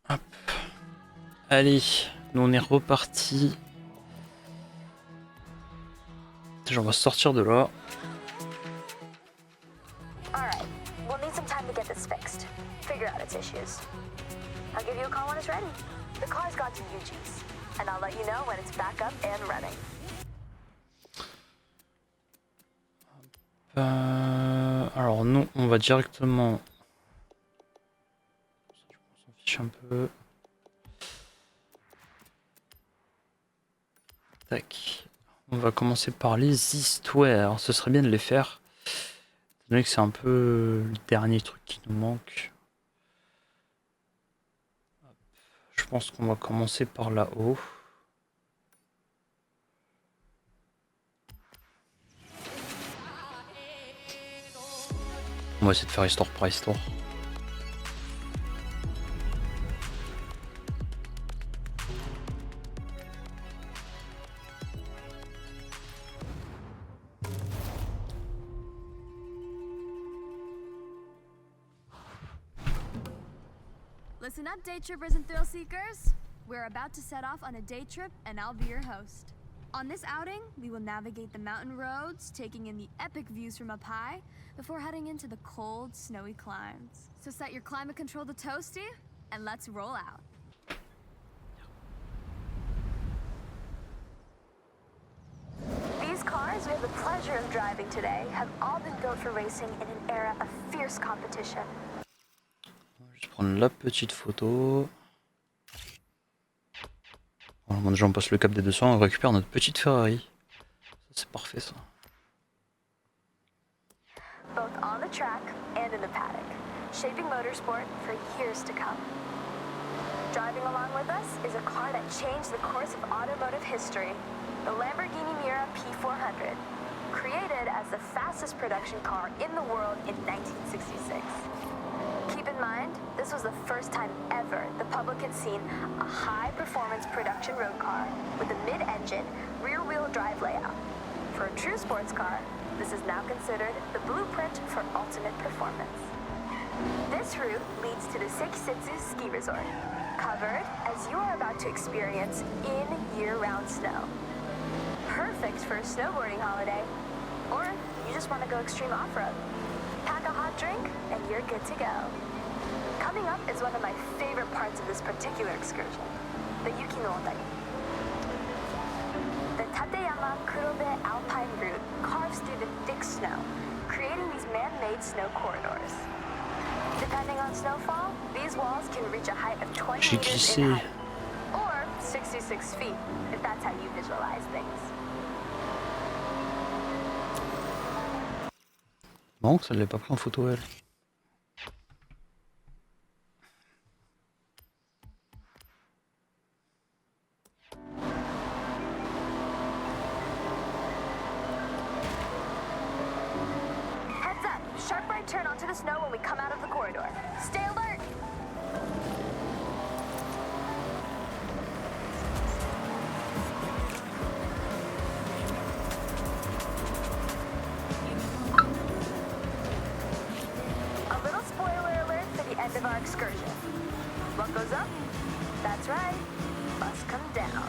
Hop. Allez, nous on est reparti. Déjà, on va sortir de là. Alright, we'll need some time to get this fixed. Figure out its issues. I'll give you a call when it's ready. The car's got to UG's, and I'll let you know when it's back up and running. Alors nous, on va directement... On s'en fiche un peu. Tac. On va commencer par les histoires. Ce serait bien de les faire. Étant donné que c'est un peu le dernier truc qui nous manque. Je pense qu'on va commencer par là-haut. On va essayer de faire histoire par histoire. Listen up, day trippers and thrill seekers. We're about to set off on a day trip, and I'll be your host. On this outing, we will navigate the mountain roads, taking in the epic views from up high, before heading into the cold, snowy climes. So set your climate control to toasty, and let's roll out. These cars we have the pleasure of driving today have all been built for racing in an era of fierce competition. Je vais prendre la petite photo. Voilà, bon, déjà on passe le cap des 200, on récupère notre petite Ferrari. Ça c'est parfait ça. Both on the track and in the paddock, shaping motorsport for years to come. Driving along with us is a car that changed the course of automotive history, the Lamborghini Miura P400, created as the fastest production car in the world in 1966. Keep in mind, this was the first time ever the public had seen a high-performance production road car with a mid-engine, rear-wheel drive layout. For a true sports car, this is now considered the blueprint for ultimate performance. This route leads to the Sekisutsu Ski Resort, covered as you are about to experience in year-round snow. Perfect for a snowboarding holiday, or you just want to go extreme off-road. Pack a hot drink, and you're good to go. Coming up is one of my favorite parts of this particular excursion, the Yuki no Ondari. The Tateyama Kurobe Alpine route carves through the thick snow, creating these man-made snow corridors. Depending on snowfall, these walls can reach a height of 20 J'ai meters glissé. in height, or 66 feet, if that's how you visualize things. Bon, ça ne l'est pas pris en photo elle. Heads up, sharp right turn onto the snow when we come out of the corridor. Stay alert! A little spoiler alert for the end of our excursion. What goes up? That's right, must come down.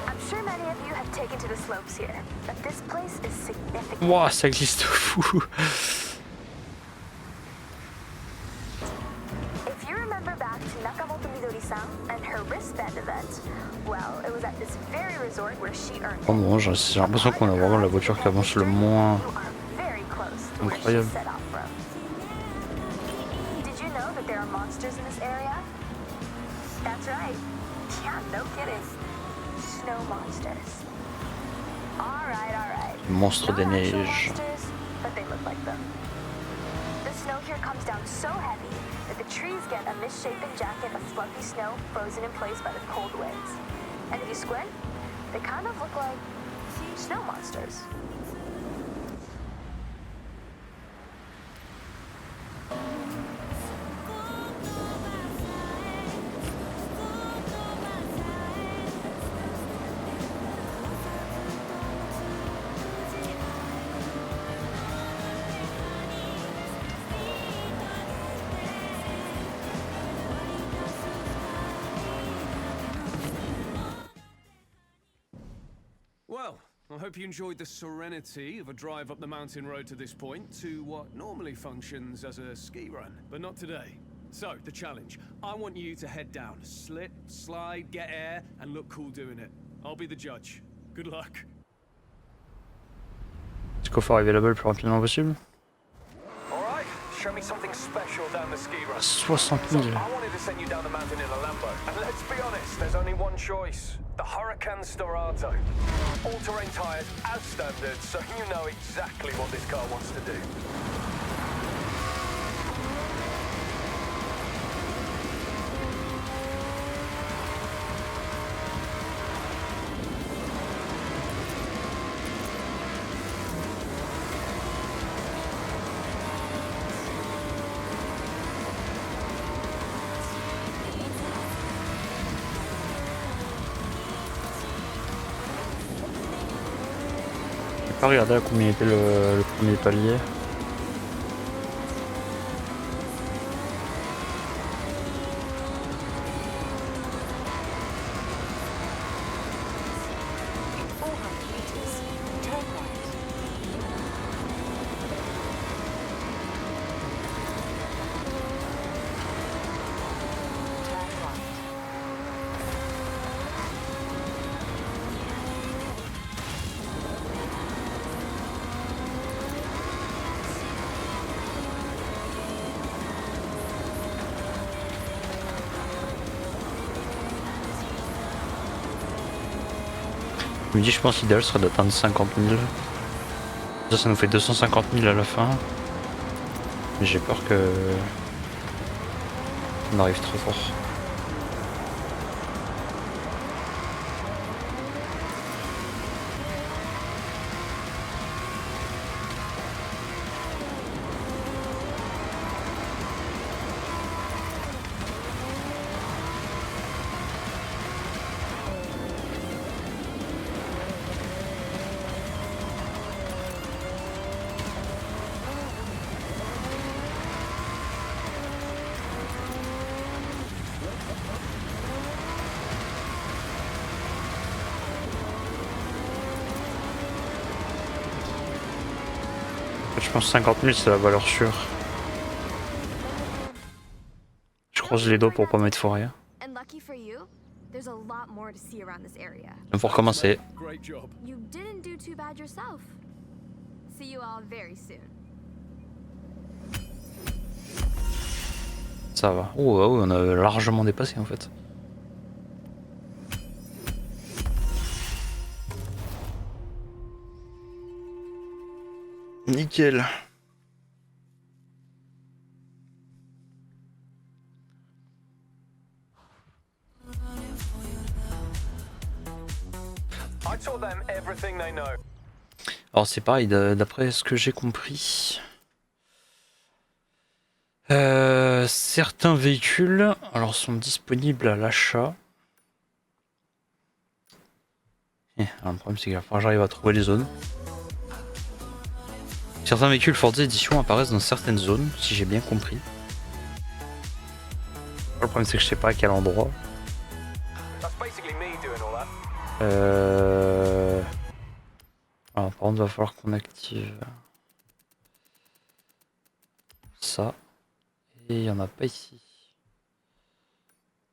I'm sure many of you have taken to the slopes here, but this place is significant. Ouah, ça glisse de fou. If you remember back to Nakamoto Midori-san and her wristband event, well, it was at this very resort where she earned it. Oh bon, j'ai l'impression qu'on a vraiment la voiture qui avance le moins. You are very close to where she Incroyable. set off from. Did you know that there are monsters in this area? That's right. Yeah, no kidding. Snow monsters. All right. Monstre Not des actual neiges. monsters, but they look like them. The snow here comes down so heavy that the trees get a misshapen jacket of fluffy snow frozen in place by the cold winds. And if you squint, they kind of look like snow monsters. I hope you enjoyed the serenity of a drive up the mountain road to this point to what normally functions as a ski run, but not today. So, the challenge. I want you to head down, slip, slide, get air, and look cool doing it. I'll be the judge. Good luck. Est-ce qu'il faut arriver là-bas le plus rapidement possible? Alright, show me something special down the ski run. 60 So, 000. I wanted to send you down the mountain in a Lambo. And let's be honest, there's only one choice. The Huracan Storato. All-terrain tires as standard, so you know exactly what this car wants to do. Pas regarder à combien était le premier palier. Je me dis, je pense l'idéal serait d'atteindre 50 000. Ça nous fait 250 000 à la fin. Mais j'ai peur que on arrive trop fort. Je pense 50 000 c'est la valeur sûre. Je croise les doigts pour pas m'être foiré. And lucky for you, there's a lot more to see around this area. Pour commencer. Great job. You didn't do too bad yourself. See you all very soon. Ça va. Oh, oh, on a largement dépassé en fait. Nickel. I taught them everything they know. Alors c'est pareil, d'après ce que j'ai compris. Certains véhicules alors, sont disponibles à l'achat. Le problème c'est qu'il va falloir que j'arrive à trouver les zones. Certains véhicules Forza Edition apparaissent dans certaines zones, si j'ai bien compris. Le problème c'est que je sais pas à quel endroit. Alors, par contre, il va falloir qu'on active ça. Et il n'y en a pas ici.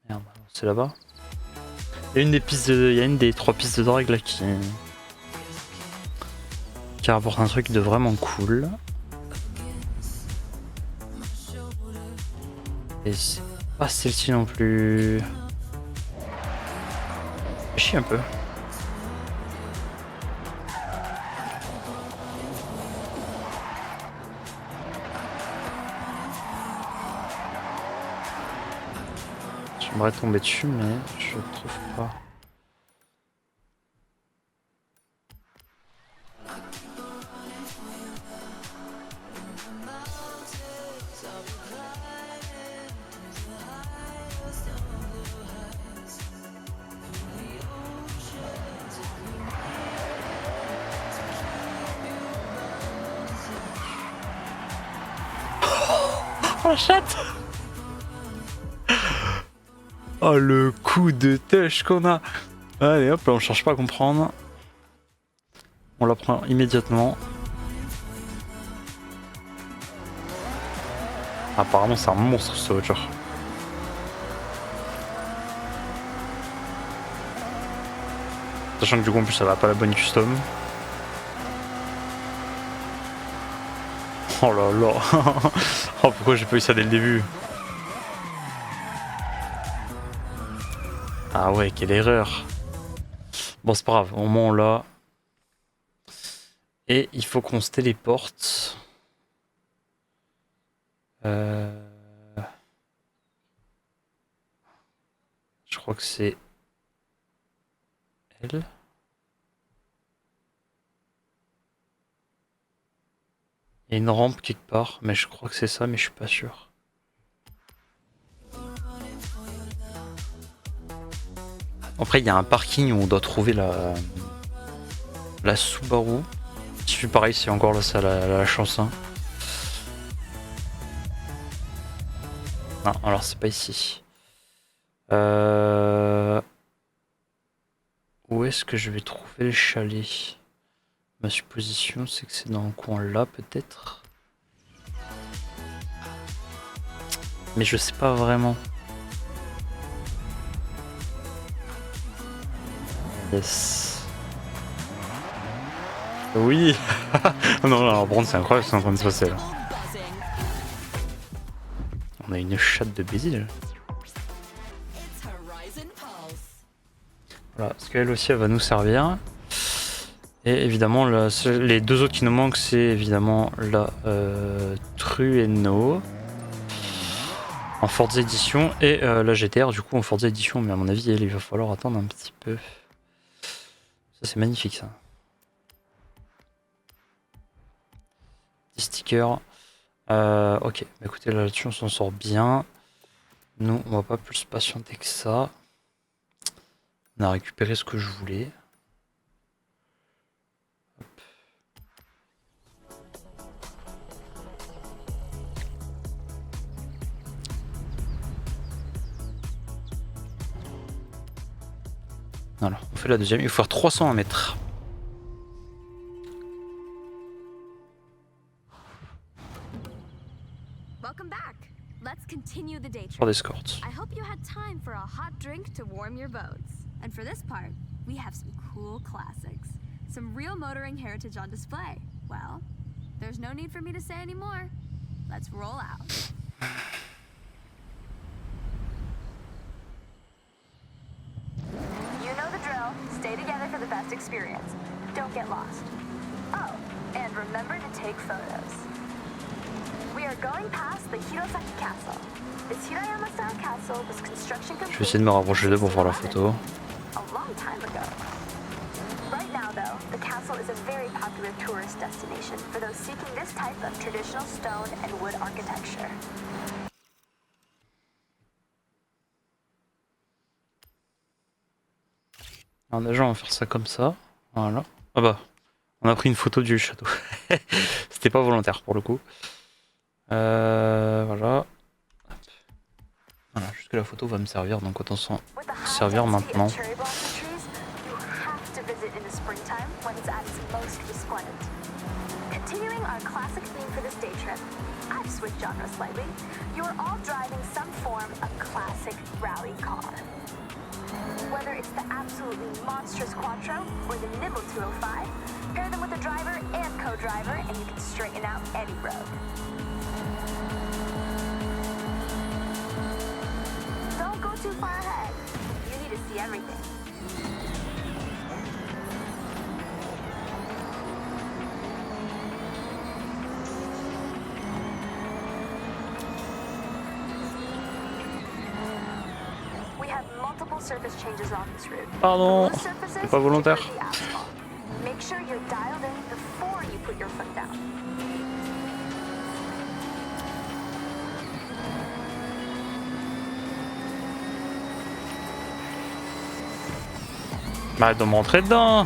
Merde, c'est là-bas. Il y a une des pistes il y a une des 3 pistes de drague là qui rapporte un truc de vraiment cool. Et c'est pas celle-ci non plus. Je chie un peu. J'aimerais tomber dessus mais je trouve pas. Oh la chatte! Oh le coup de touch qu'on a! Allez hop, là on cherche pas à comprendre. On la prend immédiatement. Apparemment c'est un monstre ce voiture. Sachant que du coup en plus ça va pas la bonne custom. Oh là là. Oh pourquoi j'ai pas eu ça dès le début. Ah ouais, quelle erreur. Bon c'est pas grave, au moins on l'a. Et il faut qu'on se téléporte. Je crois que c'est elle. Il y a une rampe quelque part, mais je crois que c'est ça, mais je suis pas sûr. Après, il y a un parking où on doit trouver la Subaru. Je suis pareil, c'est encore là, ça la chance. Hein. Non, alors c'est pas ici. Où est-ce que je vais trouver le chalet? Ma supposition, c'est que c'est dans le coin là, peut-être. Mais je sais pas vraiment. Yes. Oui. Non, non, par contre, c'est incroyable ce qui est en train de se passer là. On a une chatte de baiser là. Voilà, parce qu'elle aussi, elle va nous servir. Et évidemment, les deux autres qui nous manquent, c'est évidemment la Trueno en Forza Edition et la GTR du coup en Forza Edition. Mais à mon avis, il va falloir attendre un petit peu. Ça, c'est magnifique ça. Des stickers. Ok, bah, écoutez, là-dessus, on s'en sort bien. Nous, on va pas plus patienter que ça. On a récupéré ce que je voulais. Voilà, on fait la deuxième. Il faut faire 300 mètres. Welcome back. Let's continue the day Pour trip. d'escorte. I hope you had time for a hot drink to warm your boats. And for this part, we have some cool classics. Some real motoring heritage on display. Well, there's no need for me to say any more. Let's roll out. You know the drill. Stay together for the best experience. Don't get lost. Oh, and remember to take photos. We are going past the Hirosaki Castle. This Hirayama-style castle was construction Je vais complete essayer de me rapprocher d'eux pour faire la photo. a long time ago. Right now, though, the castle is a very popular tourist destination for those seeking this type of traditional stone and wood architecture. Alors déjà, on va faire ça comme ça. Voilà. Ah bah, on a pris une photo du château. C'était pas volontaire pour le coup. Voilà. Voilà, juste que la photo va me servir, donc autant s'en With the high servir density maintenant. of cherry blossom trees, you have to visit in the springtime when it's at its most resplendent. Continuing our classic theme for this day trip, I've switched genres slightly. You are all driving some form of classic rally car. Whether it's the absolutely monstrous Quattro or the nimble 205, pair them with a driver and co-driver and you can straighten out any road. Don't go too far ahead. You need to see everything. We have multiple surface changes on this route. Pardon, For loose surfaces, c'est pas volontaire. take the asphalt. Make sure you're dialed in before you put your foot down. Bah, arrête de me rentrer dedans.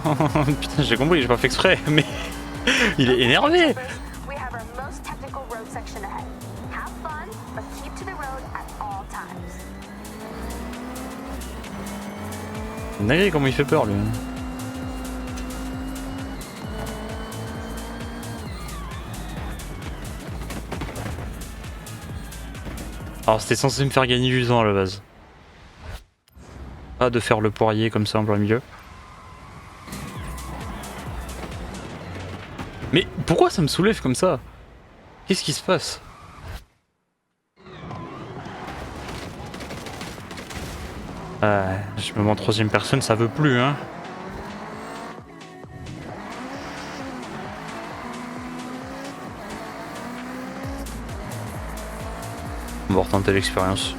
Putain, j'ai compris, j'ai pas fait exprès, mais il est énervé. We have our most technical road section ahead. Have fun, but keep to the road at all times. Dingue, comment il fait peur lui. Alors c'était censé me faire gagner du temps à la base. Pas de faire le poirier comme ça en plein milieu. Mais pourquoi ça me soulève comme ça? Qu'est-ce qui se passe? Je me mets en troisième personne, ça veut plus hein. On va retenter l'expérience.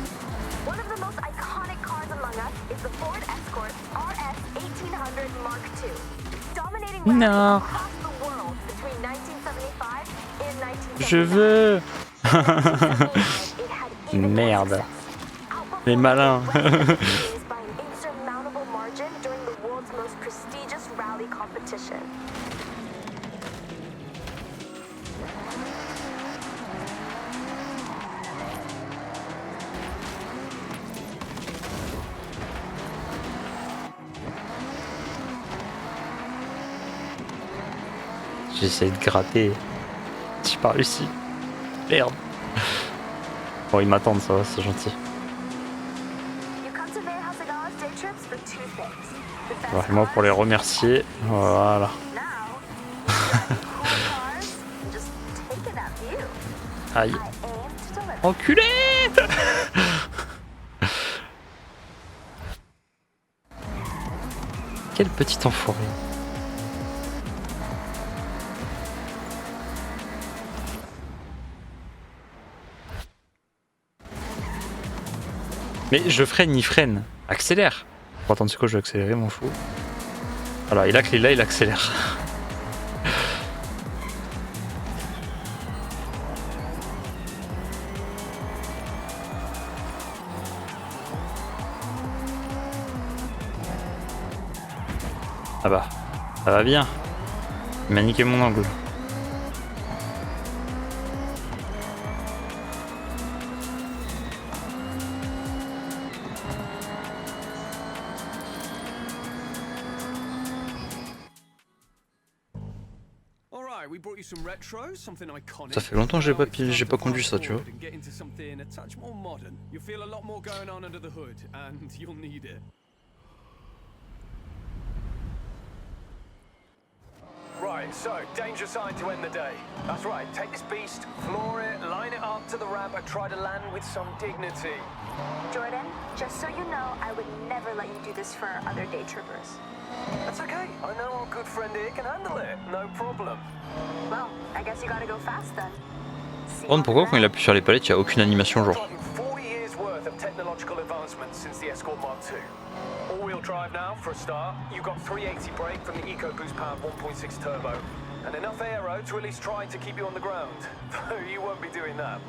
One of the most iconic cars among us is the Ford Escort RS 1800 Mark II. Dominating No. rallies across the world between 1975 and 1979. Je veux. It had even more Merde. success, Les outperforming malins. Lamborghinis by an insurmountable margin during the world's most prestigious rally competition. J'essaie de gratter. J'ai pas réussi. Merde. Bon, ils m'attendent, ça va, c'est gentil. You come to Beja day trips for two things. The best Ouais, moi pour les cars, remercier. Voilà. now, driving cool cars, and just taking that view. Aïe. I aim to deliver. Enculé. Quel petit enfoiré. Mais je freine, il freine. Accélère. Bon, attends, c'est quoi, je vais accélérer, m'en fous. Voilà, il a clé là, il accélère. Ah bah, ça va bien. Il m'a niqué mon angle. Alright, we brought you some retros, something iconic. Ça fait longtemps que j'ai pas Now it's time to conduit fast ça, tu vois. forward and get into something a touch more modern. You'll feel a lot more going on under the hood, and you'll need it. Right, so, danger sign to end the day. That's right, take this beast, floor it, line it up to the ramp, and try to land with some dignity. Jordan, just so you know, I would never let you do this for other day trippers. That's okay, I know our good friend here can handle it, no problem. Well, I guess you gotta go fast then. See you Ron, on the pourquoi quand il ground. appuie sur les palettes, il n'y a aucune animation genre? Driving 40 years worth of technological advancements since the Escort Mark II. All-wheel drive now, for a start. You've got 380 brake from the EcoBoost powered 1.6 turbo, and enough aero to at least try to keep you on the ground. Though you won't be doing that.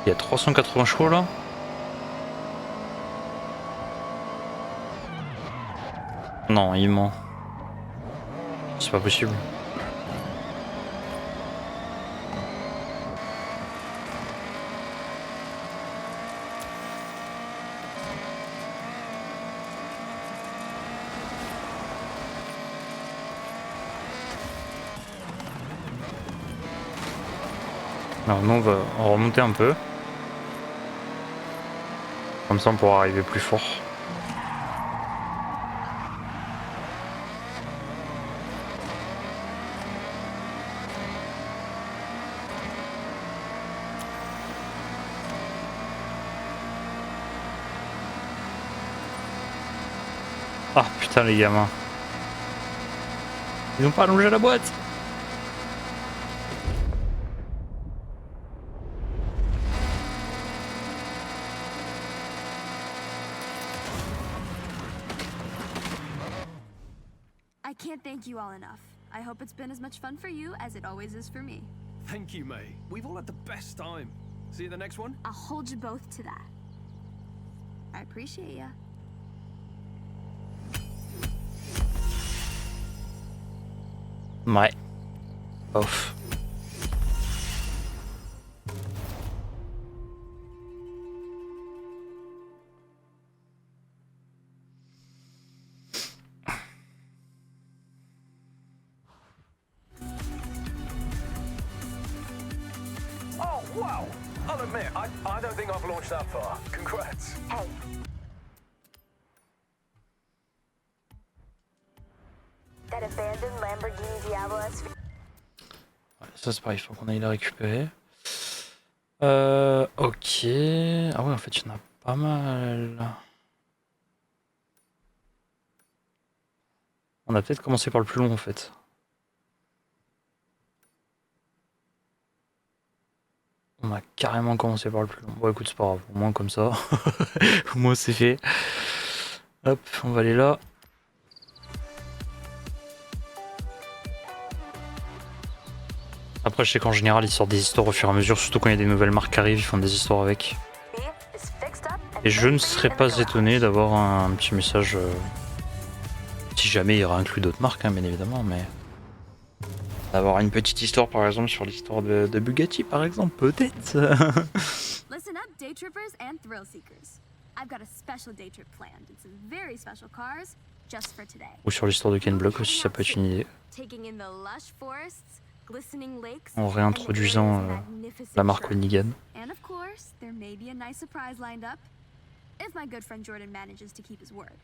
Il y a 380 chevaux là? Non, il ment. C'est pas possible. Alors nous on va remonter un peu. Comme ça on pourra arriver plus fort. Ah putain les gamins. Ils ont pas allongé la boîte. I can't thank you all enough. I hope it's been as much fun for you as it always is for me. Thank you, May. We've all had the best time. See you at the next one? I'll hold you both to that. I appreciate ya. Ouais. Ouf. Oh, wow! I'll admit, I don't think I've launched that far. Congrats. Hey. That abandoned Lamborghini Diablo SV. Ouais, ça c'est pareil, il faut qu'on aille la récupérer. Ok. Ah ouais, en fait, il y en a pas mal. On a peut-être commencé par le plus long en fait. On a carrément commencé par le plus long. Bon écoute, c'est pas grave, au moins comme ça. Au moins c'est fait. Hop, on va aller là. Après je sais qu'en général ils sortent des histoires au fur et à mesure, surtout quand il y a des nouvelles marques qui arrivent, ils font des histoires avec. Et je ne serais pas étonné d'avoir un petit message, si jamais il y aura inclus d'autres marques, hein, bien évidemment, mais d'avoir une petite histoire par exemple sur l'histoire de Bugatti par exemple, peut-être. Listen up, day trippers and thrill seekers. I've got a special day trip planned and some very special cars just for today. Ou sur l'histoire de Ken Block aussi, ça peut être une idée. Taking in the lush forests, glistening lakes, En réintroduisant la marque Onigan. And of course, there may be a nice surprise lined up if my good friend Jordan manages to keep his word.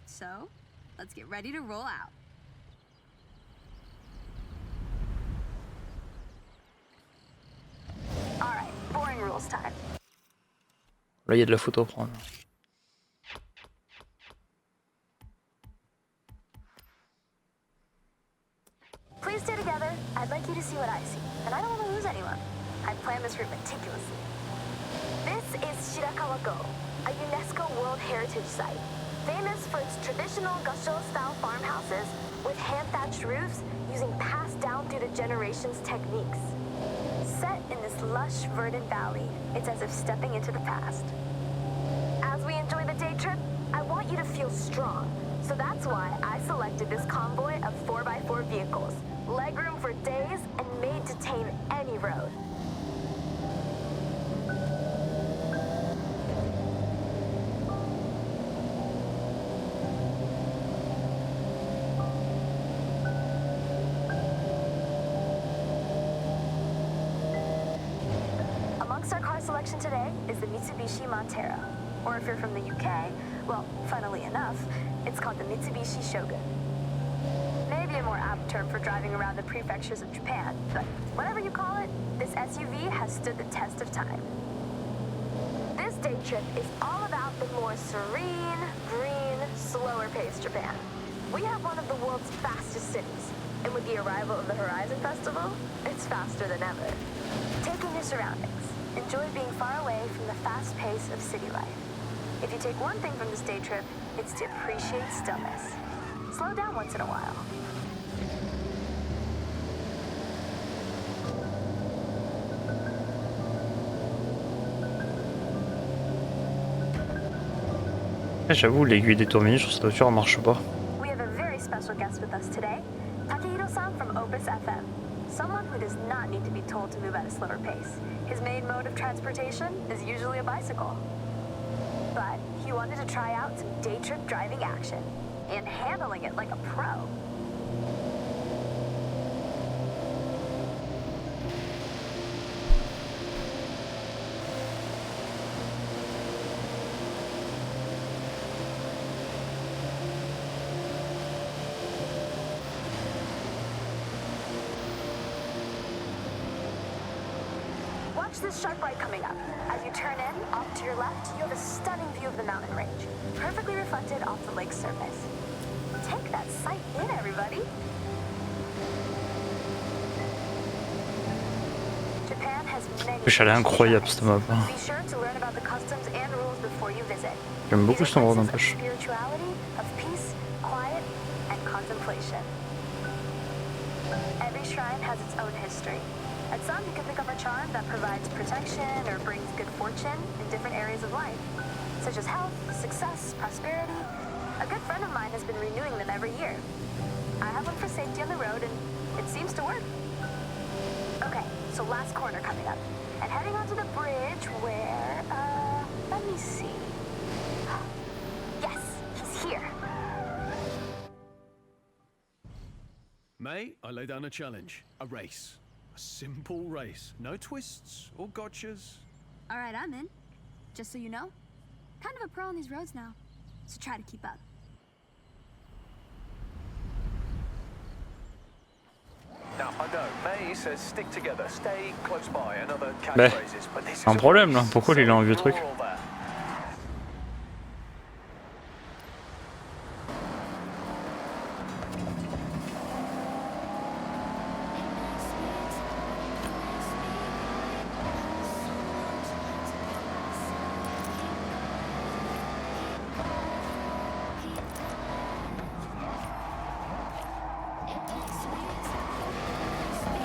So, let's get ready to roll out. All right, boring rules time. Là il y a de la photo à prendre. Please stay together. I'd like you to see what I see, and I don't want to lose anyone. I planned this route meticulously. This is Shirakawa-go, a UNESCO World Heritage Site, famous for its traditional Gosho-style farmhouses with hand-thatched roofs using passed down through the generations techniques. Set in this lush, verdant valley, it's as if stepping into the past. As we enjoy the day trip, I want you to feel strong. So that's why I selected this convoy of 4x4 vehicles, legroom for days and made to tame any road. Amongst our car selection today is the Mitsubishi Montero. Or if you're from the UK, well, funnily enough, it's called the Mitsubishi Shogun. Maybe a more apt term for driving around the prefectures of Japan, but whatever you call it, this SUV has stood the test of time. This day trip is all about the more serene, green, slower-paced Japan. We have one of the world's fastest cities, and with the arrival of the Horizon Festival, it's faster than ever. Take in your surroundings. Enjoy being far away from the fast pace of city life. If you take one thing from this day trip, it's to appreciate stillness. Slow down once in a while. J'avoue, l'aiguille des tournevis sur cette voiture ne marche pas. We have a very special guest with us today, Takehiro-san from Opus FM. Someone who does not need to be told to move at a slower pace. His main mode of transportation is usually a bicycle. But he wanted to try out some day trip driving action and handling it like a pro. Watch this sharp right coming up. As you turn in, off to your left, you have a stunning view of the mountain range, perfectly reflected off the lake's surface. Take that sight in, everybody. Japan has many. Elle est incroyable cette map. Be sure to learn about the customs and rules before you visit. J'aime beaucoup These cet are endroit places of n'empêche. spirituality, of peace, quiet, and contemplation. Every shrine has its own history. At some, you can pick up a charm that provides protection or brings good fortune in different areas of life, such as health, success, prosperity. A good friend of mine has been renewing them every year. I have one for safety on the road, and it seems to work. Okay, so last corner coming up, and heading onto the bridge where, let me see. Yes, he's here. May, I lay down a challenge. A race. A simple race. No twists or gotchas. All right, I'm in. Just so you know, kind of a pro on these roads now, so try to keep up. Now, I know, May says stick together, stay close by, and other catchphrases, but this is un problème là, pourquoi il a un vieux truc?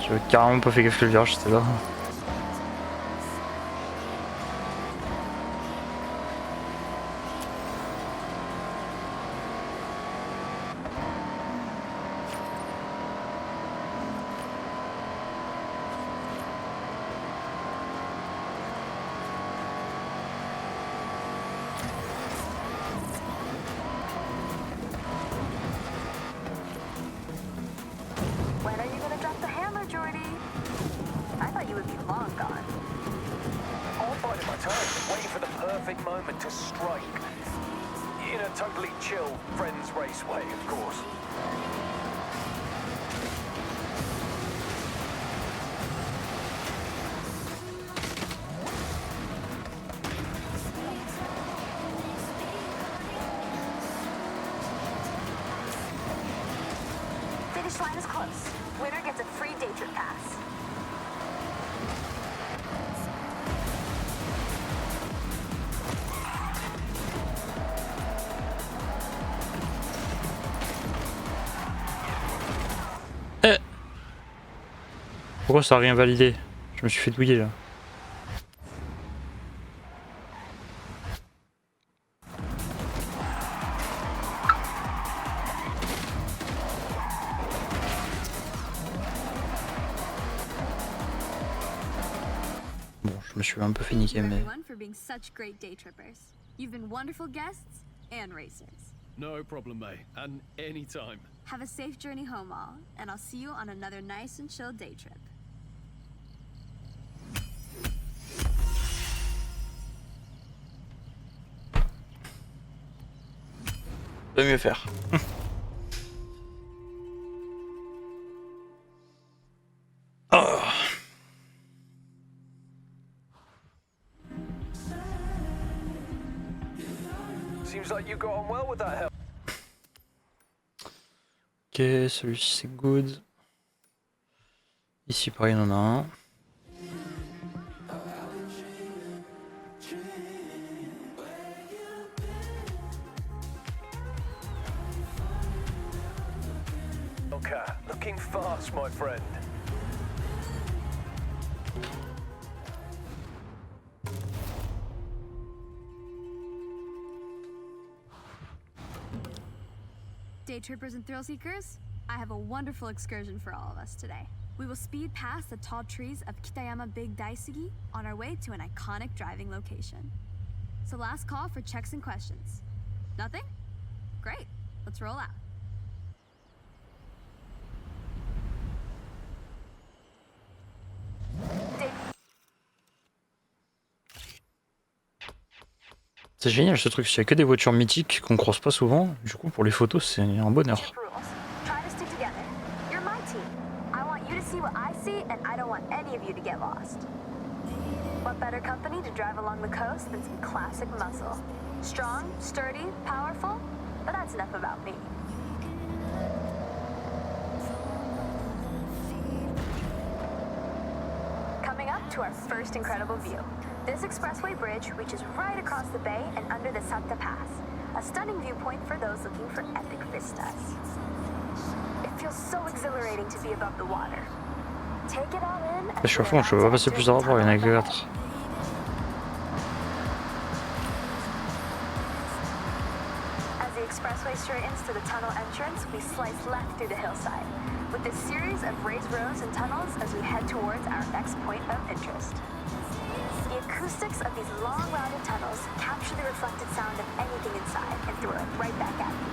J'avais carrément pas fait gaffe que le virage c'était là. When are you gonna drop the hammer, Jordy? I thought you would be long gone. I'm biding my time, waiting for the perfect moment to strike. In a totally chill, friends race way, of course. Finish line is close. Winner gets a free day trip pass. Pourquoi ça a rien validé? Je me suis fait douiller là. Bon, je me suis un peu fait niquer, mais... Everyone for being such great day trippers. You've been wonderful guests and racers. No problem, May, and anytime. Have a safe journey home all, and I'll see you on another nice and chill day trip. De mieux faire. Oh. Seems like you got on well with that help. Ok, celui-ci c'est good. Ici pareil, il y en a un. Okay, looking fast, my friend. Day trippers and thrill seekers, I have a wonderful excursion for all of us today. We will speed past the tall trees of Kitayama Big Daisugi on our way to an iconic driving location. So last call for checks and questions. Nothing? Great, let's roll out. C'est génial ce truc, il y a que des voitures mythiques qu'on croise pas souvent, du coup pour les photos c'est un bonheur. Chip rules. Try to stick together. You're my team. I want you to see what I see, and I don't want any of you to get lost. What better company to drive along the coast than some classic muscle? Strong, sturdy, powerful? But that's enough about me. Coming up to our first incredible view. This expressway bridge reaches right across the bay and under the Santa Pass, a stunning viewpoint for those looking for epic vistas. It feels so exhilarating to be above the water. Take it all in. Je suis à fond, je peux pas passer plus de rapport, il y en a que 4. As the expressway straightens to the tunnel entrance, we slice left through the hillside, with this series of raised roads and tunnels as we head towards our next point of interest. The acoustics of these long, rounded tunnels capture the reflected sound of anything inside and throw it right back at you,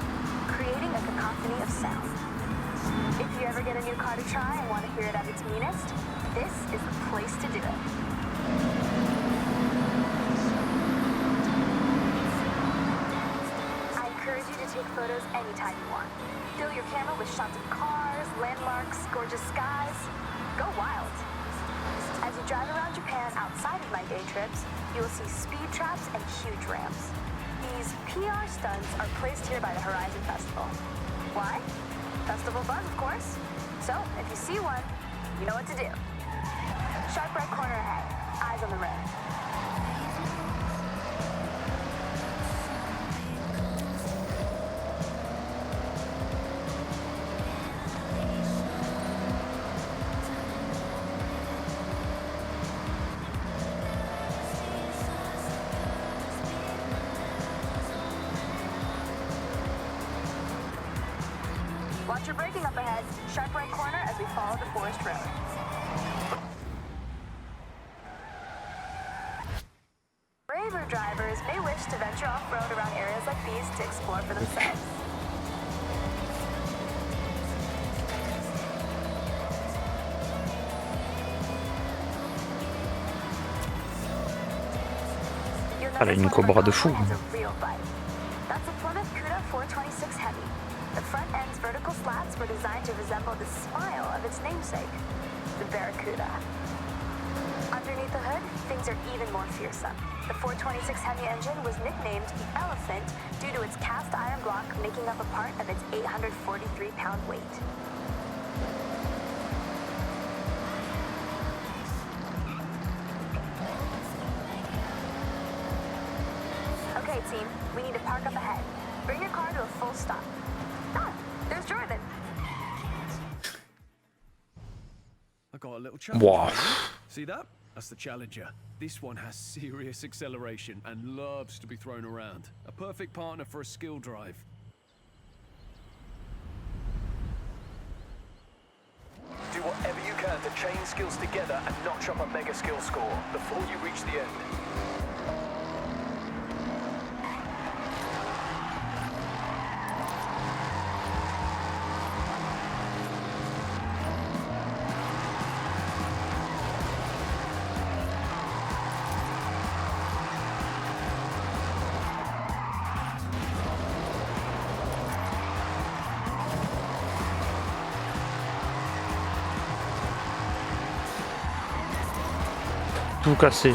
creating a cacophony of sound. If you ever get a new car to try and want to hear it at its meanest, this is the place to do it. anytime you want. Fill your camera with shots of cars, landmarks, gorgeous skies. Go wild. As you drive around Japan outside of my day trips, you will see speed traps and huge ramps. These PR stunts are placed here by the Horizon Festival. Why? Festival buzz, of course. So, if you see one, you know what to do. Sharp right corner ahead. Eyes on the road. Watch your braking up ahead. Sharp right corner as we follow the forest road. Braver drivers may wish to venture off-road around areas like these to explore for themselves. You'll Elle a une notice one of Cobra our de fou. Cobra has a real bite. That's a Plymouth Cuda 426 Heavy. The front end's vertical slats were designed to resemble the smile of its namesake, the Barracuda. Underneath the hood, things are even more fearsome. The 426 Heavy engine was nicknamed the Elephant due to its cast iron block making up a part of its 843-pound weight. Okay, team, we need to park up ahead. Bring your car to a full stop. Ah, there's Jordan. I got a little challenge. Wow. for you. See that? That's the Challenger. This one has serious acceleration and loves to be thrown around. A perfect partner for a skill drive. Do whatever you can to chain skills together and notch up a mega skill score before you reach the end. Tout cassé.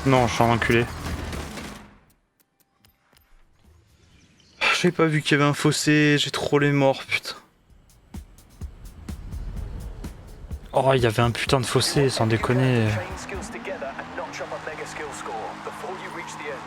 Non, je suis un enculé. J'avais pas vu qu'il y avait un fossé, j'ai trop les morts, putain. Oh, il y avait un putain de fossé, sans déconner. Chain skills together and notch up a mega skill score before you reach the end.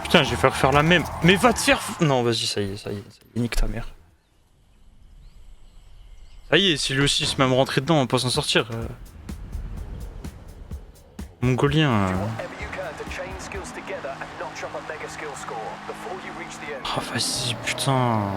Putain, je vais faire faire la même. Mais va te faire... Non, vas-y, ça y est, nique ta mère. Ça y est, si lui aussi se met à me rentrer dedans, on peut s'en sortir. Mongolien. Ah, vas-y, putain.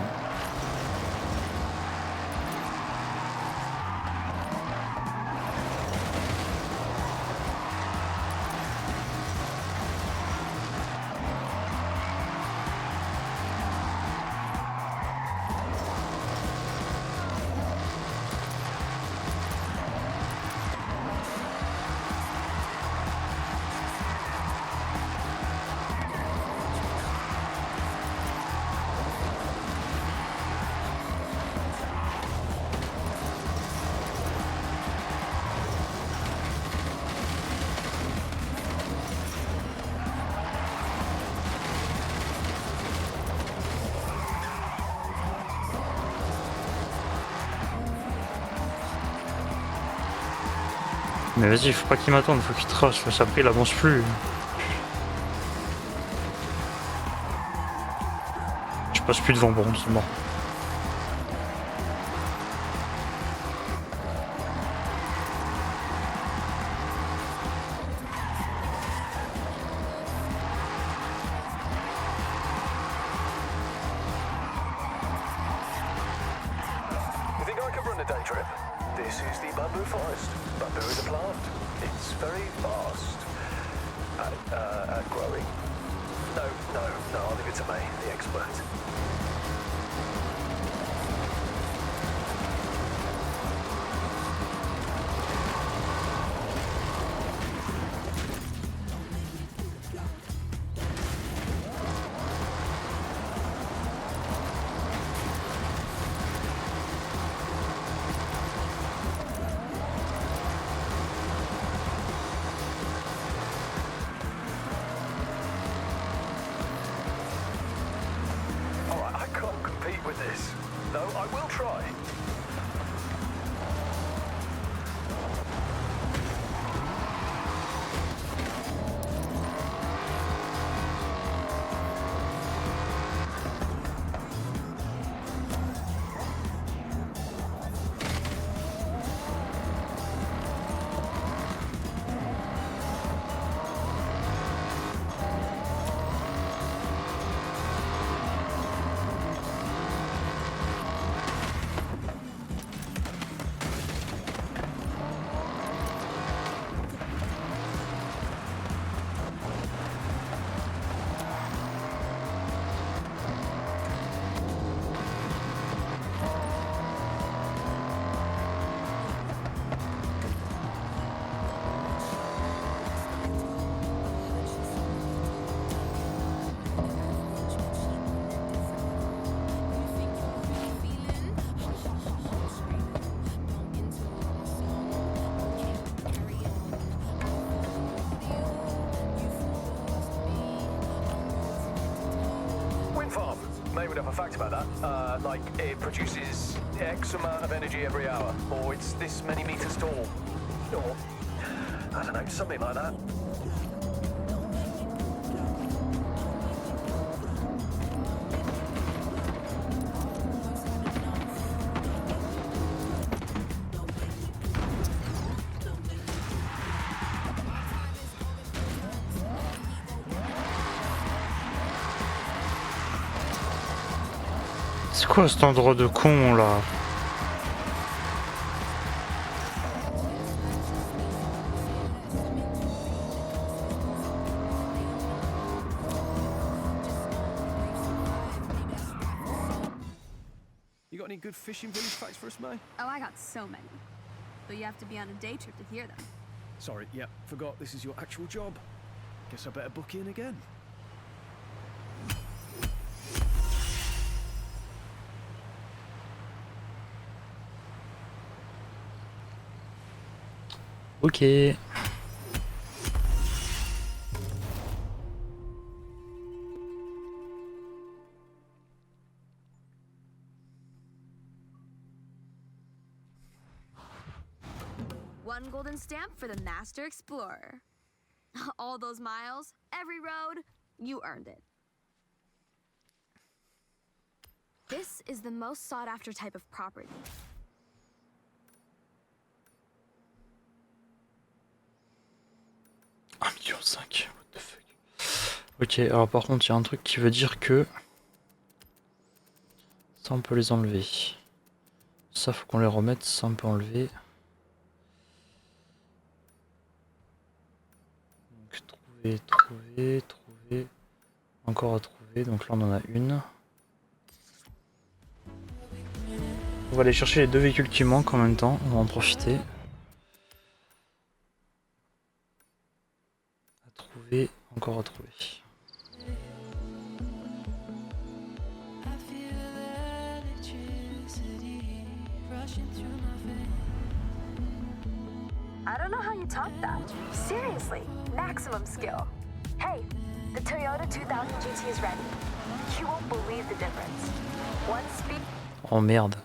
Mais vas-y, faut pas qu'il m'attende, faut qu'il trace, parce qu'après il avance plus. Je passe plus devant, bon, c'est mort. You think I could run a day trip? This is the bamboo forest. Bamboo is a plant. It's very fast at growing. No, I'll leave it to me, the expert. With this, though I will try. May would have a fact about that. Like it produces X amount of energy every hour, or it's this many meters tall, or I don't know, something like that. C'est quoi cet endroit de con là? You got any good fishing village facts for us, May? Oh, I got so many. But you have to be on a day trip to hear them. Sorry, yeah, forgot this is your actual job. Guess I better book in again. Ok. One golden stamp for the Master Explorer. All those miles, every road, you earned it. This is the most sought-after type of property. $1,5 million, what the fuck. Ok, alors par contre, il y a un truc qui veut dire que ça on peut les enlever. Ça faut qu'on les remette, ça on peut enlever. Donc trouver, encore à trouver, donc là on en a une. On va aller chercher les deux véhicules qui manquent en même temps, on va en profiter. À trouver, encore à trouver. I don't know how you top that. Seriously, maximum skill. Hey, the Toyota 2000 GT is ready. You won't believe the difference. One speed. Oh merde.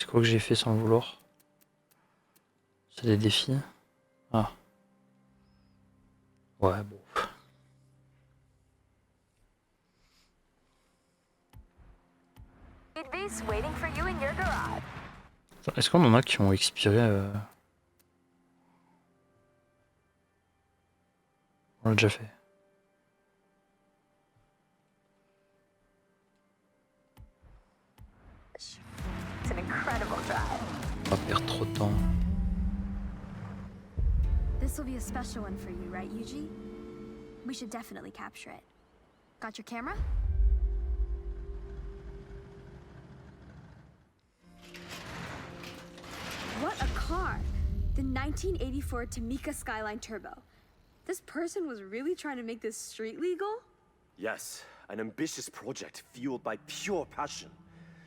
C'est quoi que j'ai fait sans le vouloir? C'est des défis? Ah. Ouais, bon. Speed beast waiting for you in your garage. Est-ce qu'on en a qui ont expiré On l'a déjà fait. It's an incredible drive. On va perdre trop de temps. This will be a special one for you, right, Yuji? We should definitely capture it. Got your camera? What a car! The 1984 Tamika Skyline Turbo. This person was really trying to make this street legal? Yes, an ambitious project fueled by pure passion.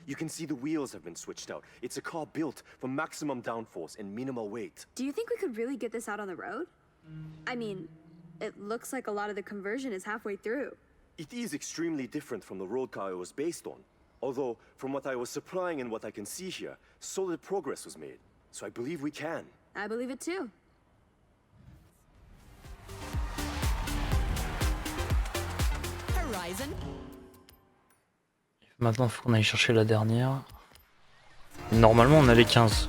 You can see the wheels have been switched out. It's a car built for maximum downforce and minimal weight. Do you think we could really get this out on the road? I mean, it looks like a lot of the conversion is halfway through. It is extremely different from the road car it was based on. Although, from what I was supplying and what I can see here, solid progress was made. So I believe we can. I believe it too. Horizon. Maintenant, il faut qu'on aille chercher la dernière. Normalement, on a les 15.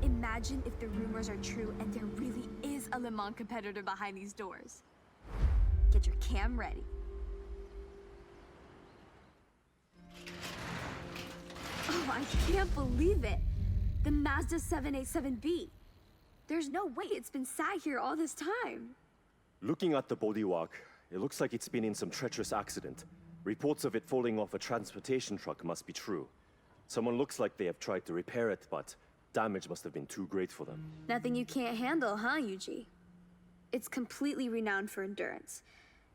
Imagine if the rumors are true and there really is a Le Mans competitor behind these doors. Get your cam ready. Oh, I can't believe it. The Mazda 787B. There's no way it's been sat here all this time. Looking at the bodywork, it looks like it's been in some treacherous accident. Reports of it falling off a transportation truck must be true. Someone looks like they have tried to repair it, but damage must have been too great for them. Nothing you can't handle, huh, Yuji? It's completely renowned for endurance.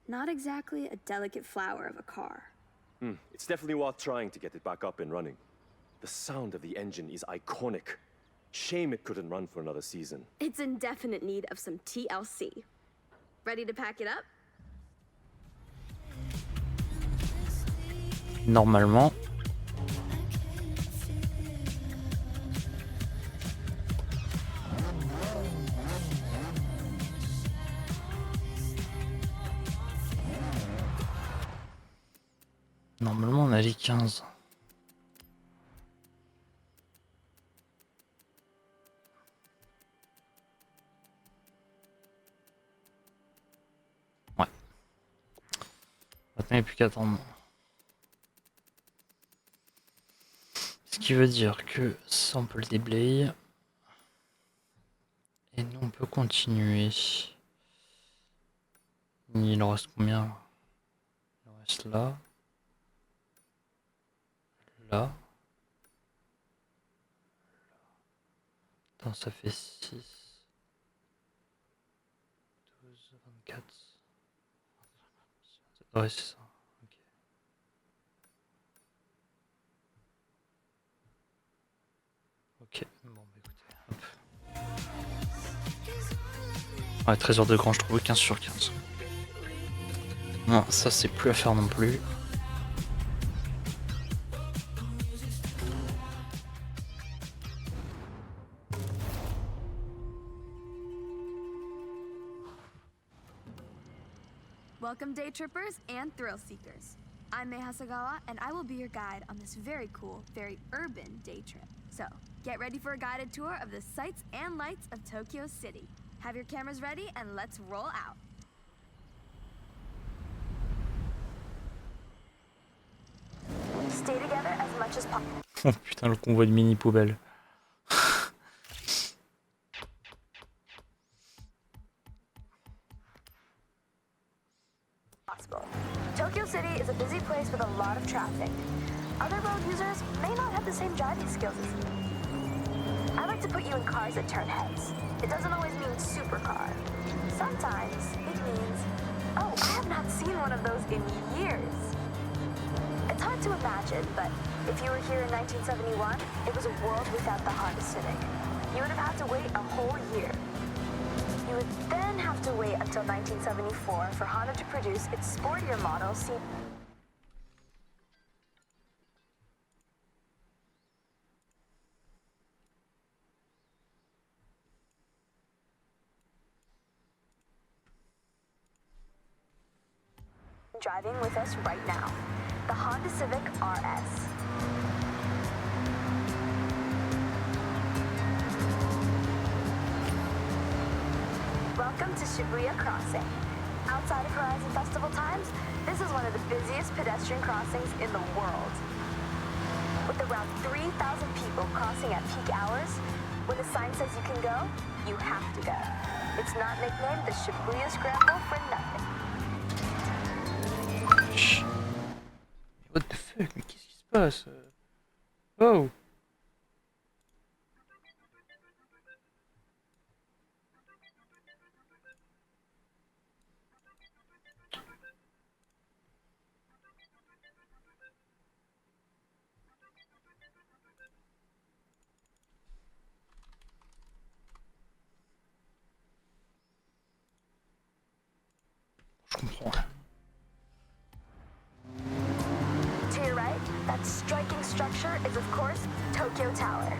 Not exactly a delicate flower of a car. It's definitely worth trying to get it back up and running. The sound of the engine is iconic. Shame it couldn't run for another season. It's in definite need of some TLC. Ready to pack it up? Normalement. Normalement, on a les 15. Ouais. Maintenant, il n'y a plus qu'à attendre. Ce qui veut dire que ça, on peut le déblayer. Et nous, on peut continuer. Il en reste combien? Il en reste là. Là. Attends, ça fait 6. 12, 24. Ouais, c'est ça. Ok. Ok, bon, bah écoutez. Hop. Ouais, trésor de grand, je trouve 15 sur 15. Non, ça c'est plus à faire non plus. Welcome, day trippers and thrill seekers. I'm Mei Hasagawa, and I will be your guide on this very cool, very urban day trip. So, get ready for a guided tour of the sights and lights of Tokyo City. Have your cameras ready, and let's roll out. Stay together as much as possible. Oh putain, le convoi de mini poubelle. Tokyo City is a busy place with a lot of traffic. Other road users may not have the same driving skills as you. I like to put you in cars that turn heads. It doesn't always mean supercar. Sometimes it means, oh, I have not seen one of those in years. It's hard to imagine, but if you were here in 1971, it was a world without the Honda Civic. You would have had to wait a whole year. You would then have to wait until 1974 for Honda to produce its sportier model, driving with us right now, the Honda Civic RS. Welcome to Shibuya Crossing. Outside of Horizon Festival times, this is one of the busiest pedestrian crossings in the world. With around 3,000 people crossing at peak hours, when the sign says you can go, you have to go. It's not nicknamed the Shibuya Scramble for nothing. What the fuck? Mais qu'est-ce qui se passe? Oh! Je comprends rien. To your right, that striking structure is of course Tokyo Tower,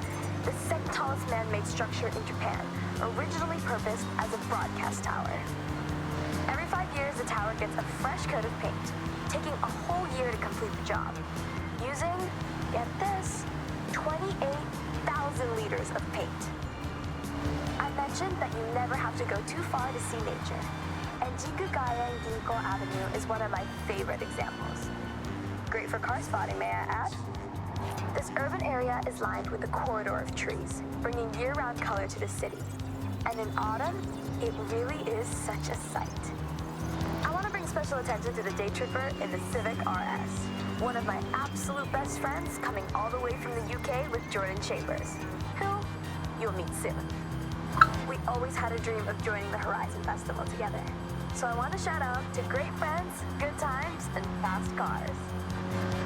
the second tallest man-made structure in Japan, originally purposed as a broadcast tower. Every 5 years, the tower gets a fresh coat of paint, taking a whole year to complete the job, using, get this, 28,000 liters of paint. I mentioned that you never have to go too far to see nature, and Jikugaya Ginko Avenue is one of my favorite examples. Great for car spotting, may I add? This urban area is lined with a corridor of trees, bringing year-round color to the city. And in autumn, it really is such a sight. I want to bring special attention to the day tripper in the Civic RS, one of my absolute best friends coming all the way from the UK with Jordan Chambers, who you'll meet soon. We always had a dream of joining the Horizon Festival together. So I want to shout out to great friends, good times, and fast cars.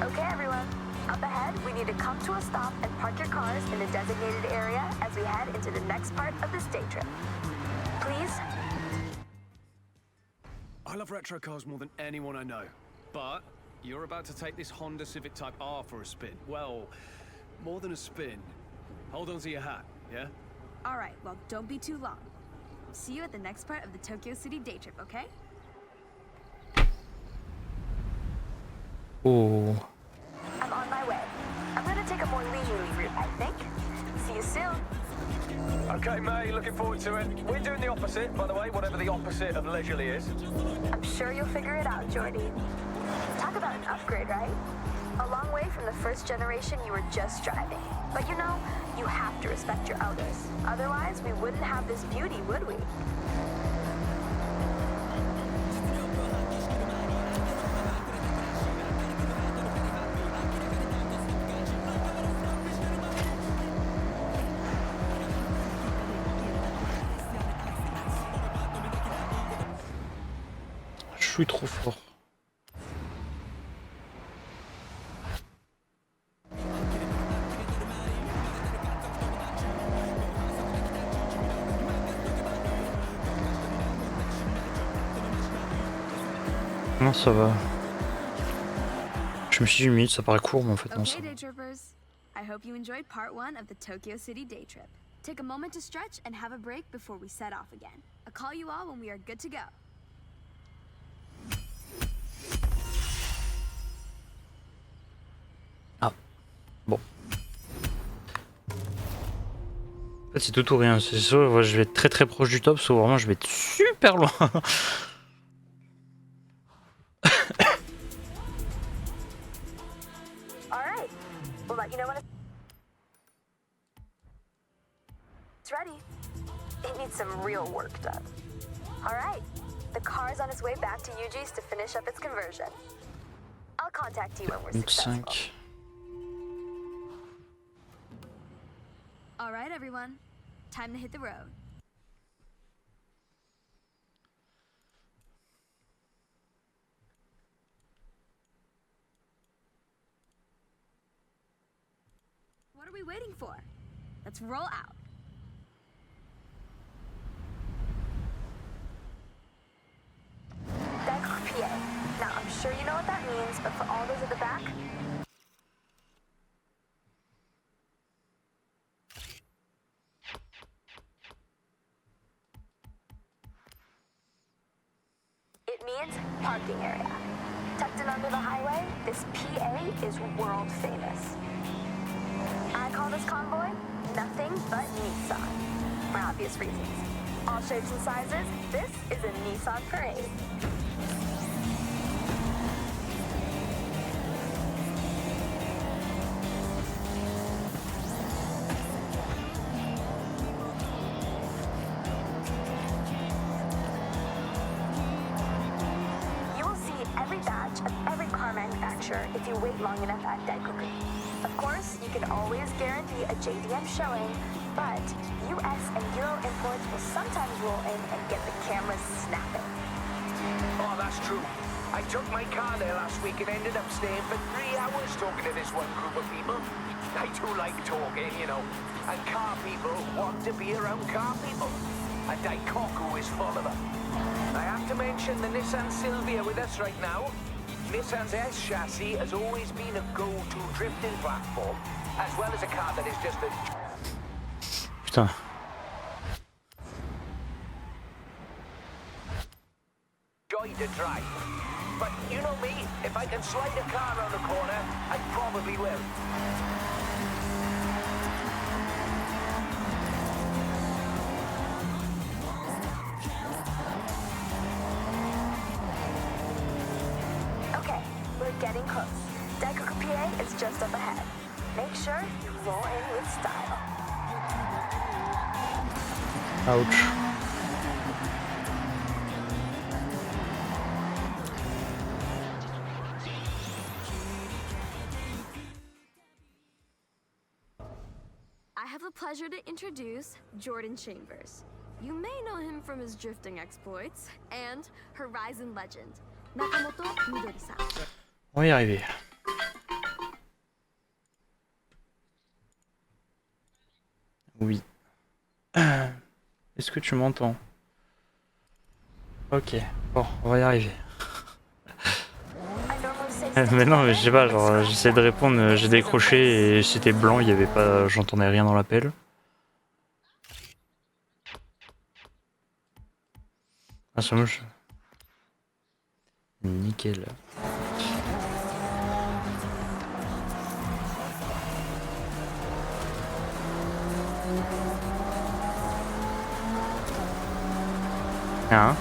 Okay, everyone. Up ahead, we need to come to a stop and park your cars in the designated area as we head into the next part of this day trip. Please? I love retro cars more than anyone I know. But you're about to take this Honda Civic Type R for a spin. Well, more than a spin. Hold on to your hat, yeah? All right, well, don't be too long. See you at the next part of the Tokyo City day trip, okay? Oh. I'm on my way. I'm going to take a more leisurely route, I think. See you soon. Okay, May, looking forward to it. We're doing the opposite, by the way, whatever the opposite of leisurely is. I'm sure you'll figure it out, Jordy. Talk about an upgrade, right? A long way from the first generation you were just driving. But you know, you have to respect your elders. Otherwise, we wouldn't have this beauty, would we? Je suis trop fort. Non, ça va. Je me suis dit 1 minute, ça paraît court, mais en fait non, ça Okay, va. day trippers. I hope you enjoyed part 1 of the Tokyo City day trip. Take a moment to stretch and have a break before we set off again. I'll call you all when we are good to go. Ah, bon. En fait, c'est tout ou rien. C'est soit je vais être très très proche du top, soit vraiment je vais être super loin. All right. We'll let you know when it's ready. It needs some real work done. All right. The car's on its way back to Yuji's to finish up its conversion. I'll contact you when we're successful. 5. All right, everyone. Time to hit the road. waiting for? Let's roll out. Daikoku PA. Now, I'm sure you know what that means, but for all those at the back, it means parking area. Tucked in under the highway, this PA is world famous. I call this convoy nothing but Nissan, for obvious reasons. All shapes and sizes, this is a Nissan parade. You will see every batch of every car manufacturer if you wait long enough at Daikoku. Of course, you can always guarantee a JDM showing, but US and Euro imports will sometimes roll in and get the cameras snapping. Oh, that's true. I took my car there last week and ended up staying for 3 hours talking to this one group of people. I do like talking, you know. And car people want to be around car people. And Daikoku is full of them. I have to mention the Nissan Silvia with us right now. Nissan's S chassis has always been a go-to drifting platform, as well as a car that is just a Putain. joy to drive. But you know me, if I can slide a car around the corner, I probably will. Okay, we're getting close. Daikoku PA is just up ahead. Make sure you roll in with style. Ouch. I have the pleasure to introduce Jordan Chambers. You may know him from his drifting exploits and Horizon legend, Nakamoto Midori-san. On va y arriver. Oui. Est-ce que tu m'entends? Ok, bon, on va y arriver. I normally say Mais non, mais je sais pas, genre j'essaie de répondre, j'ai décroché et c'était blanc, il y avait pas, j'entendais rien dans l'appel. Ah, c'est moche. Nickel. Hein?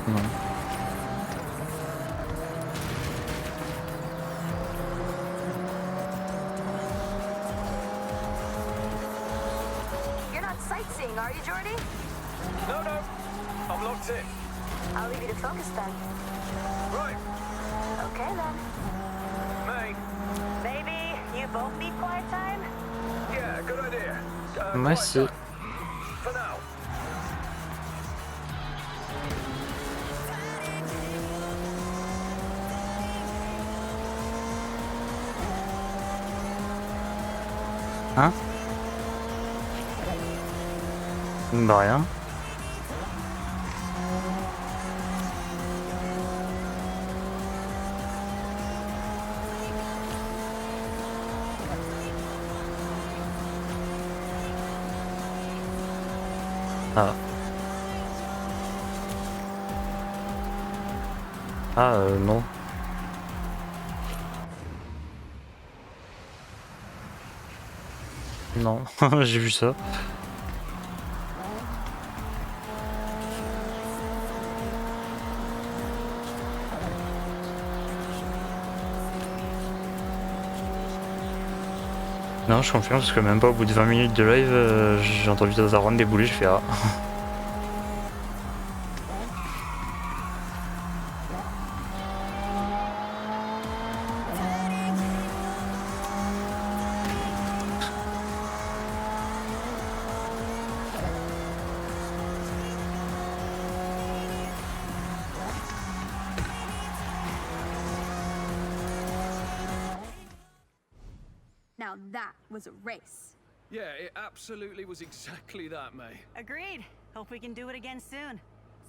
Non. You're not sightseeing, are you, Jordy? No, no. I'm locked in. I'll leave you to focus then. Right. Okay then. May. Maybe you both need quiet time? Yeah, good idea. Moi quiet si. time. For now. Hein? Bah rien. Ah. Ah non. Non, j'ai vu ça. Non, je confirme parce que même pas au bout de 20 minutes de live, j'ai entendu Tazaran débouler, j'ai fait ah. Now that was a race. Yeah, it absolutely was exactly that, May. Agreed. Hope we can do it again soon.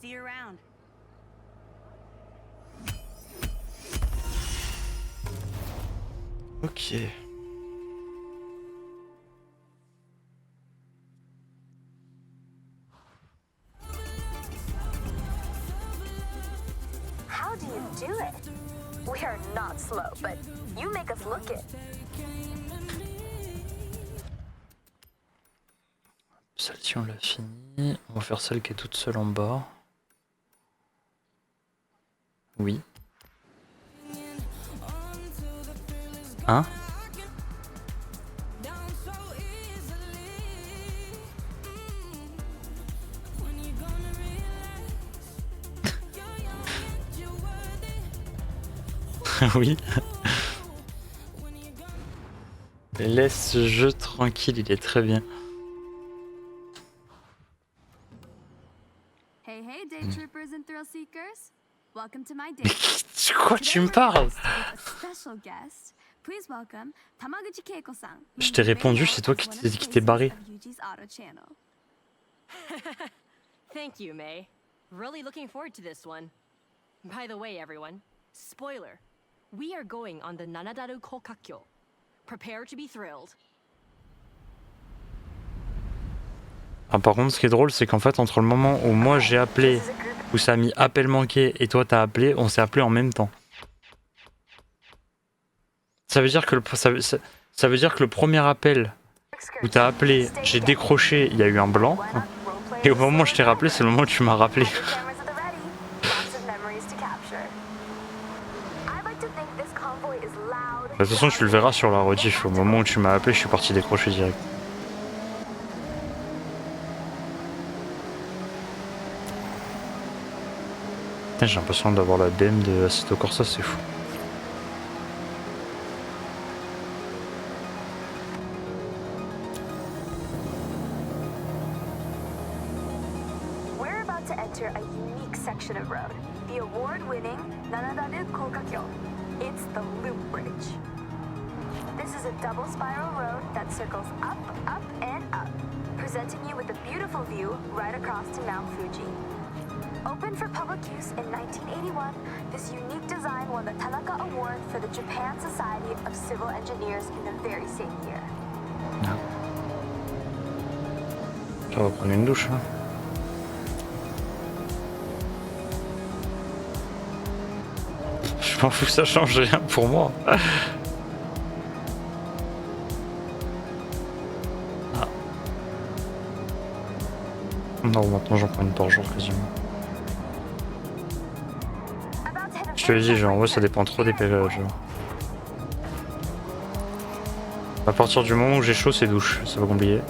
See you around. Ok. How do you do it? We are not slow, but you make us look it. Celle-ci on l'a fini. On va faire celle qui est toute seule en bas. Oui. Hein? Oui. Laisse ce jeu tranquille, il est très bien. Hey, hey, day trippers and thrill seekers. Welcome to my day. De quoi tu me parles? With a special guest. Please welcome Tamaguchi Keiko-san. Je t'ai répondu, c'est toi qui t'es barré. Thank you, May. Really looking forward to this one. By the way, everyone, spoiler. We are going on the Nanadaru Kokakyo. Prepare to be thrilled. Ah, par contre, ce qui est drôle, c'est qu'en fait, entre le moment où moi j'ai appelé, où ça a mis appel manqué, et toi t'as appelé, on s'est appelé en même temps. Ça veut dire que ça veut dire que le premier appel où t'as appelé, j'ai décroché, il y a eu un blanc. Et au moment où je t'ai rappelé, c'est le moment où tu m'as rappelé. De toute façon, tu le verras sur la rediff. Au moment où tu m'as appelé, je suis parti décrocher direct. Putain, j'ai l'impression d'avoir la BM de Assetto Corsa, c'est fou. We're about to enter a unique section of road, the award-winning Nanadaru Kokakyo. It's the Loop Bridge. This is a double spiral road that circles up, up, and up, presenting you with a beautiful view right across to Mount Fuji. Opened for public use in 1981, this unique design won the Tanaka Award for the Japan Society of Civil Engineers in the very same year. Ça va prendre une douche, hein. Je m'en fous, ça change rien pour moi. Ah. Non, maintenant j'en prends une par jour quasiment. Je te l'ai dit, genre, ouais, ça dépend trop des périodes. Genre. À partir du moment où j'ai chaud, c'est douche, ça va compliquer.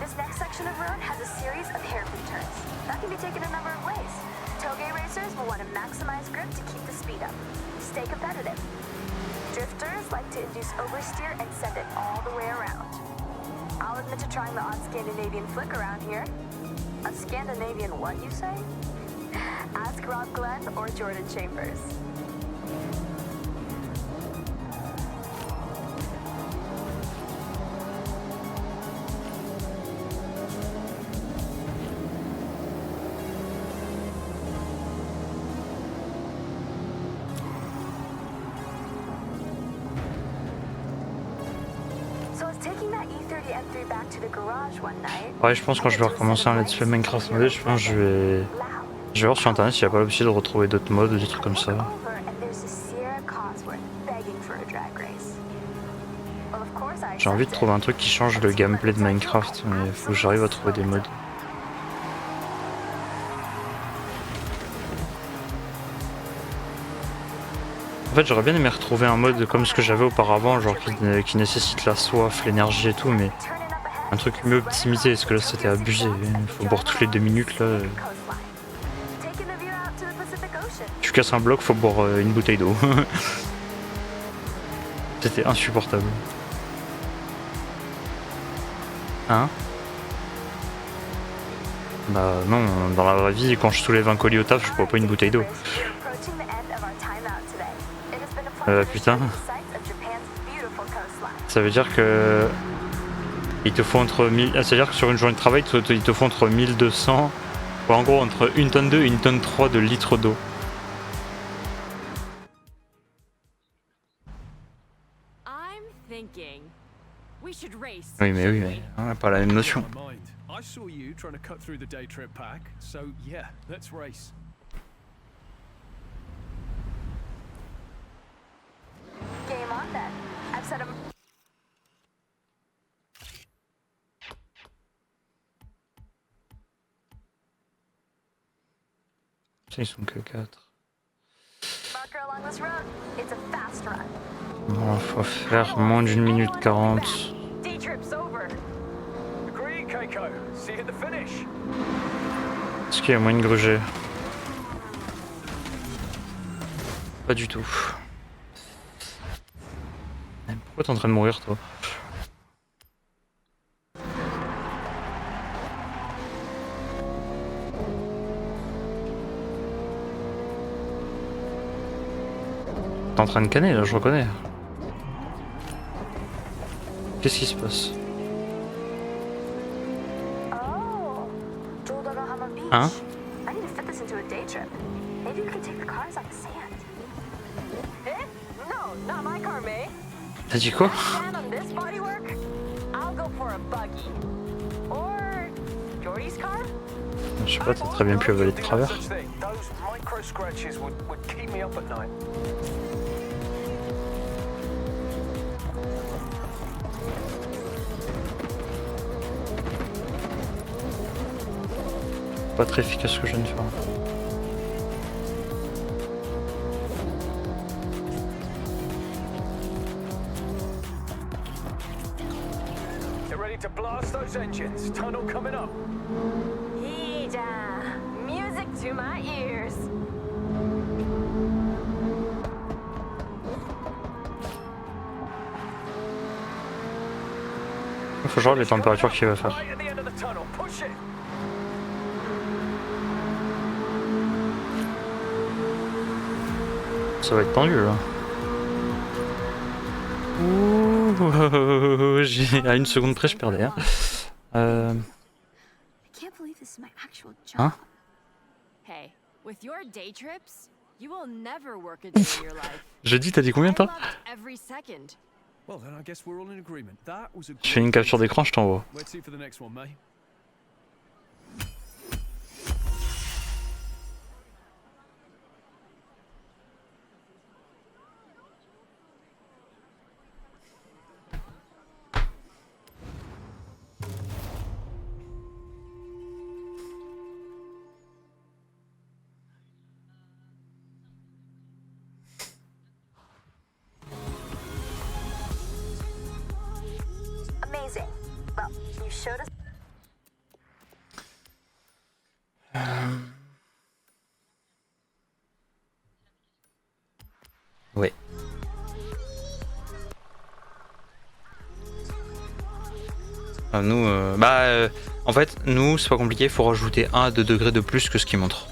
This next section of road has a series of hairpin turns. That can be taken a number of ways. Toge racers will want to maximize grip to keep the speed up. Stay competitive. Drifters like to induce oversteer and send it all the way around. I'll admit to trying the odd Scandinavian flick around here. A Scandinavian what, you say? Ask Rob Glenn or Jordan Chambers. Ouais, je pense que quand je vais recommencer un let's play Minecraft modé, je pense que je vais voir sur internet s'il n'y a pas l'option de retrouver d'autres modes ou des trucs comme ça. J'ai envie de trouver un truc qui change le gameplay de Minecraft, mais il faut que j'arrive à trouver des modes. En fait, j'aurais bien aimé retrouver un mode comme ce que j'avais auparavant, genre qui nécessite la soif, l'énergie et tout, mais un truc mieux optimisé, parce que là c'était abusé. Il faut boire toutes les 2 minutes là. Tu casses un bloc, faut boire une bouteille d'eau. C'était insupportable. Hein? Bah non, dans la vraie vie, quand je soulève un colis au taf, je bois pas une bouteille d'eau. Approaching the end of our timeout today. It has been a pleasure to Putain. show you sights of Japan's beautiful coastline. Ça veut dire que... Il te faut entre 1000... Ça veut dire que sur une journée de travail, il te faut entre 1200... Ou en gros, entre 1 tonne 2 et 1 tonne 3 de litres d'eau. I'm thinking we should race. Oui, mais on n'a pas la même notion. My mind. I saw you trying to cut through the day trip pack, so yeah, let's race. Game on then. I've set a Ils sont que 4. marker along this road. It's a fast run. Bon, faut faire moins d'1 minute 40. Day trip's over. Agreed, Keiko. See you at the finish. Est-ce qu'il y a moins de gruger? Pas du tout. Pourquoi t'es en train de mourir, toi? T'es en train de canner là, je reconnais. Qu'est-ce qui se passe? Oh, Jodogahama Beach. Hein? I need to fit this into a day trip. Maybe we could take the cars on the sand. Eh? No, not my car, May. T'as dit quoi? Sand on this bodywork? I'll go for a buggy. Or Jordy's car? Je sais pas, t'as très bien pu avaler de travers. Such thing. Those micro scratches would keep me up at night. Pas très efficace ce que je viens de faire. Get ready to blast those engines. Tunnel coming up. Hee-ja. Music to my ears. Faut genre les températures qu'il va faire. Right at the end of the tunnel. Push it. Ça va être tendu là. Ouh, à une seconde près je perdais. Hein. I can't believe this is my actual job. Hein? Hey, with your day trips, you will never work a day in your life. J'ai dit, t'as dit combien I toi? loved every second. Well, then I guess we're all in agreement. That was a Je fais une capture d'écran, je t'envoie. Let's see for the next one, May. Amazing. Well, you showed us. Ouais. Nous, en fait, nous, c'est pas compliqué, faut rajouter 1 à 2 degrés de plus que ce qu'il montre.